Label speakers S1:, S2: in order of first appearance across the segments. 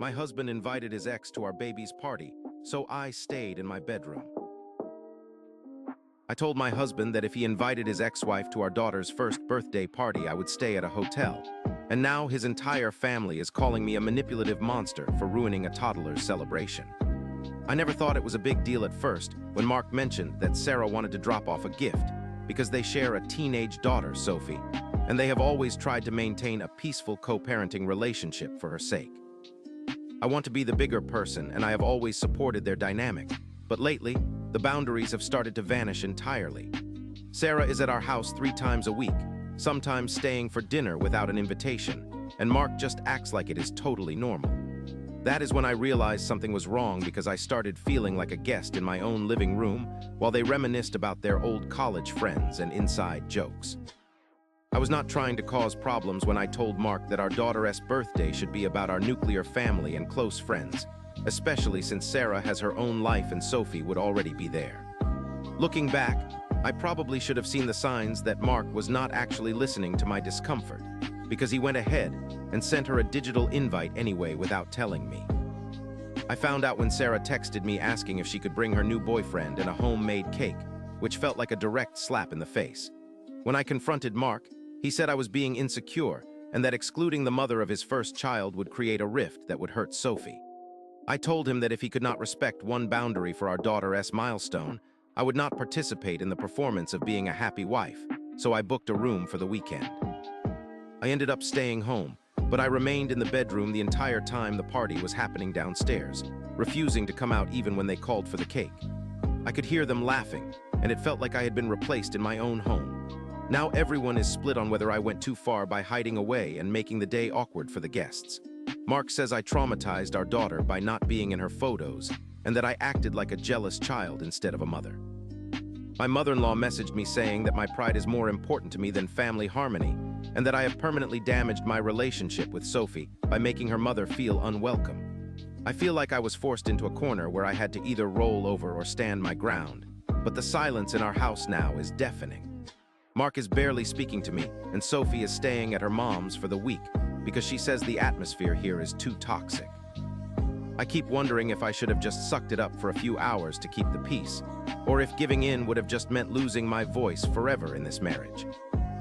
S1: My husband invited his ex to our baby's party, so I stayed in my bedroom. I told my husband that if he invited his ex-wife to our daughter's first birthday party, I would stay at a hotel. And now his entire family is calling me a manipulative monster for ruining a toddler's celebration. I never thought it was a big deal at first when Mark mentioned that Sarah wanted to drop off a gift because they share a teenage daughter, Sophie, and they have always tried to maintain a peaceful co-parenting relationship for her sake. I want to be the bigger person, and I have always supported their dynamic, but lately, the boundaries have started to vanish entirely. Sarah is at our house 3 times a week, sometimes staying for dinner without an invitation, and Mark just acts like it is totally normal. That is when I realized something was wrong because I started feeling like a guest in my own living room while they reminisced about their old college friends and inside jokes. I was not trying to cause problems when I told Mark that our daughter's birthday should be about our nuclear family and close friends, especially since Sarah has her own life and Sophie would already be there. Looking back, I probably should have seen the signs that Mark was not actually listening to my discomfort, because he went ahead and sent her a digital invite anyway without telling me. I found out when Sarah texted me asking if she could bring her new boyfriend and a homemade cake, which felt like a direct slap in the face. When I confronted Mark, he said I was being insecure and that excluding the mother of his first child would create a rift that would hurt Sophie. I told him that if he could not respect one boundary for our daughter's milestone, I would not participate in the performance of being a happy wife, so I booked a room for the weekend. I ended up staying home, but I remained in the bedroom the entire time the party was happening downstairs, refusing to come out even when they called for the cake. I could hear them laughing, and it felt like I had been replaced in my own home. Now everyone is split on whether I went too far by hiding away and making the day awkward for the guests. Mark says I traumatized our daughter by not being in her photos, and that I acted like a jealous child instead of a mother. My mother-in-law messaged me saying that my pride is more important to me than family harmony, and that I have permanently damaged my relationship with Sophie by making her mother feel unwelcome. I feel like I was forced into a corner where I had to either roll over or stand my ground, but the silence in our house now is deafening. Mark is barely speaking to me, and Sophie is staying at her mom's for the week because she says the atmosphere here is too toxic. I keep wondering if I should have just sucked it up for a few hours to keep the peace, or if giving in would have just meant losing my voice forever in this marriage.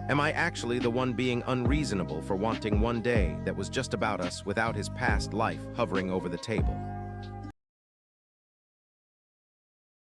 S1: Am I actually the one being unreasonable for wanting one day that was just about us without his past life hovering over the table?